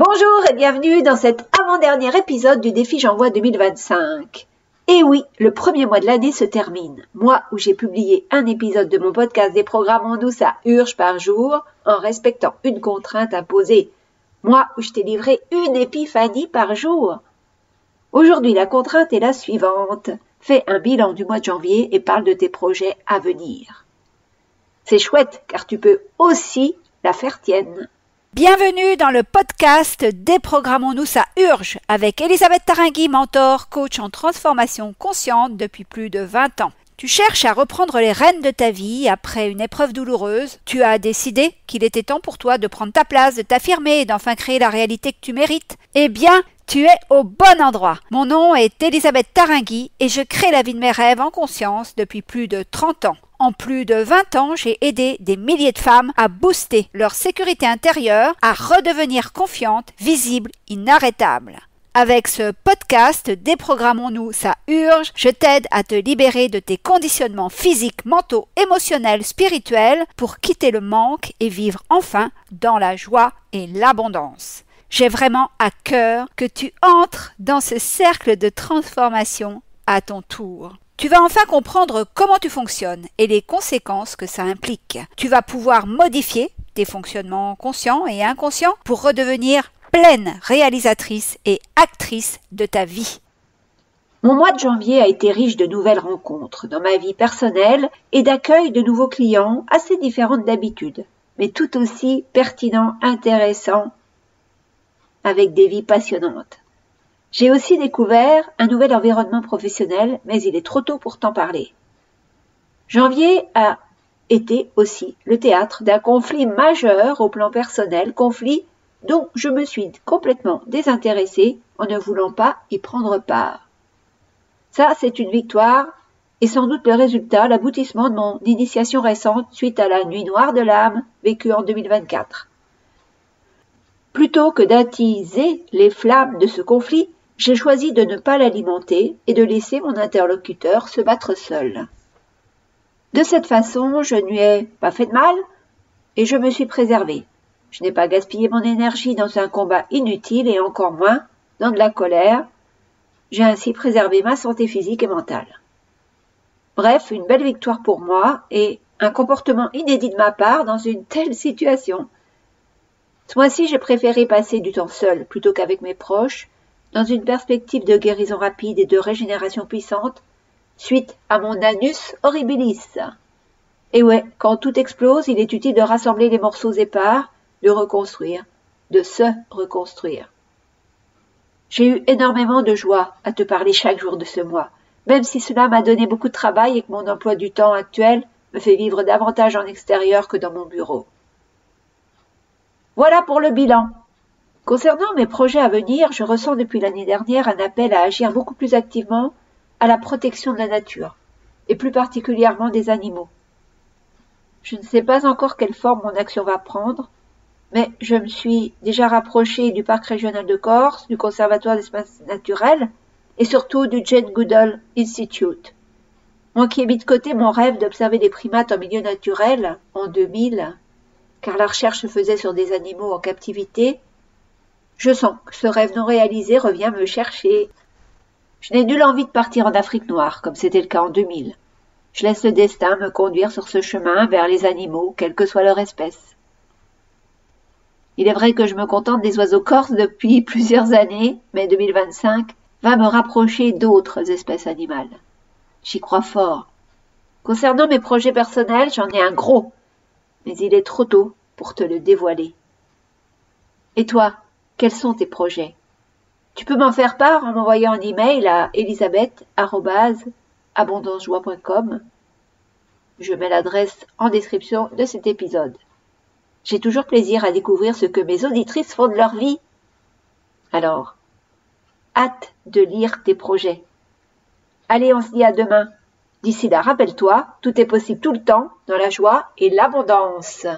Bonjour et bienvenue dans cet avant-dernier épisode du défi J'envoie 2025. Et oui, le premier mois de l'année se termine. Moi où j'ai publié un épisode de mon podcast Déprogrammons-nous ça urge par jour en respectant une contrainte imposée. Moi où je t'ai livré une épiphanie par jour. Aujourd'hui, la contrainte est la suivante. Fais un bilan du mois de janvier et parle de tes projets à venir. C'est chouette car tu peux aussi la faire tienne. Bienvenue dans le podcast Déprogrammons-nous ça urge avec Elisabeth Taringui, mentor, coach en transformation consciente depuis plus de 20 ans. Tu cherches à reprendre les rênes de ta vie après une épreuve douloureuse. Tu as décidé qu'il était temps pour toi de prendre ta place, de t'affirmer et d'enfin créer la réalité que tu mérites. Eh bien, tu es au bon endroit. Mon nom est Elisabeth Taringui et je crée la vie de mes rêves en conscience depuis plus de 30 ans. En plus de 20 ans, j'ai aidé des milliers de femmes à booster leur sécurité intérieure, à redevenir confiantes, visibles, inarrêtables. Avec ce podcast, Déprogrammons-nous ça urge, je t'aide à te libérer de tes conditionnements physiques, mentaux, émotionnels, spirituels pour quitter le manque et vivre enfin dans la joie et l'abondance. J'ai vraiment à cœur que tu entres dans ce cercle de transformation à ton tour. Tu vas enfin comprendre comment tu fonctionnes et les conséquences que ça implique. Tu vas pouvoir modifier tes fonctionnements conscients et inconscients pour redevenir pleine réalisatrice et actrice de ta vie. Mon mois de janvier a été riche de nouvelles rencontres dans ma vie personnelle et d'accueil de nouveaux clients assez différentes d'habitude, mais tout aussi pertinents, intéressants, avec des vies passionnantes. J'ai aussi découvert un nouvel environnement professionnel, mais il est trop tôt pour t'en parler. Janvier a été aussi le théâtre d'un conflit majeur au plan personnel, conflit dont je me suis complètement désintéressée en ne voulant pas y prendre part. Ça, c'est une victoire et sans doute le résultat, l'aboutissement de mon initiation récente suite à la nuit noire de l'âme vécue en 2024. Plutôt que d'attiser les flammes de ce conflit, j'ai choisi de ne pas l'alimenter et de laisser mon interlocuteur se battre seul. De cette façon, je ne lui ai pas fait de mal et je me suis préservée. Je n'ai pas gaspillé mon énergie dans un combat inutile et encore moins dans de la colère. J'ai ainsi préservé ma santé physique et mentale. Bref, une belle victoire pour moi et un comportement inédit de ma part dans une telle situation. Ce mois-ci, j'ai préféré passer du temps seul plutôt qu'avec mes proches, dans une perspective de guérison rapide et de régénération puissante, suite à mon anus horribilis. Et ouais, quand tout explose, il est utile de rassembler les morceaux épars, de reconstruire, de se reconstruire. J'ai eu énormément de joie à te parler chaque jour de ce mois, même si cela m'a donné beaucoup de travail et que mon emploi du temps actuel me fait vivre davantage en extérieur que dans mon bureau. Voilà pour le bilan. Concernant mes projets à venir, je ressens depuis l'année dernière un appel à agir beaucoup plus activement à la protection de la nature, et plus particulièrement des animaux. Je ne sais pas encore quelle forme mon action va prendre, mais je me suis déjà rapprochée du Parc régional de Corse, du Conservatoire d'espaces naturels, et surtout du Jane Goodall Institute. Moi qui ai mis de côté mon rêve d'observer des primates en milieu naturel en 2000, car la recherche se faisait sur des animaux en captivité, je sens que ce rêve non réalisé revient me chercher. Je n'ai nulle envie de partir en Afrique noire, comme c'était le cas en 2000. Je laisse le destin me conduire sur ce chemin vers les animaux, quelle que soit leur espèce. Il est vrai que je me contente des oiseaux corses depuis plusieurs années, mais 2025 va me rapprocher d'autres espèces animales. J'y crois fort. Concernant mes projets personnels, j'en ai un gros, mais il est trop tôt pour te le dévoiler. Et toi, quels sont tes projets? Tu peux m'en faire part en m'envoyant un email à elisabeth@abondancejoie.com. Je mets l'adresse en description de cet épisode. J'ai toujours plaisir à découvrir ce que mes auditrices font de leur vie. Alors, hâte de lire tes projets. Allez, on se dit à demain. D'ici là, rappelle-toi, tout est possible tout le temps, dans la joie et l'abondance.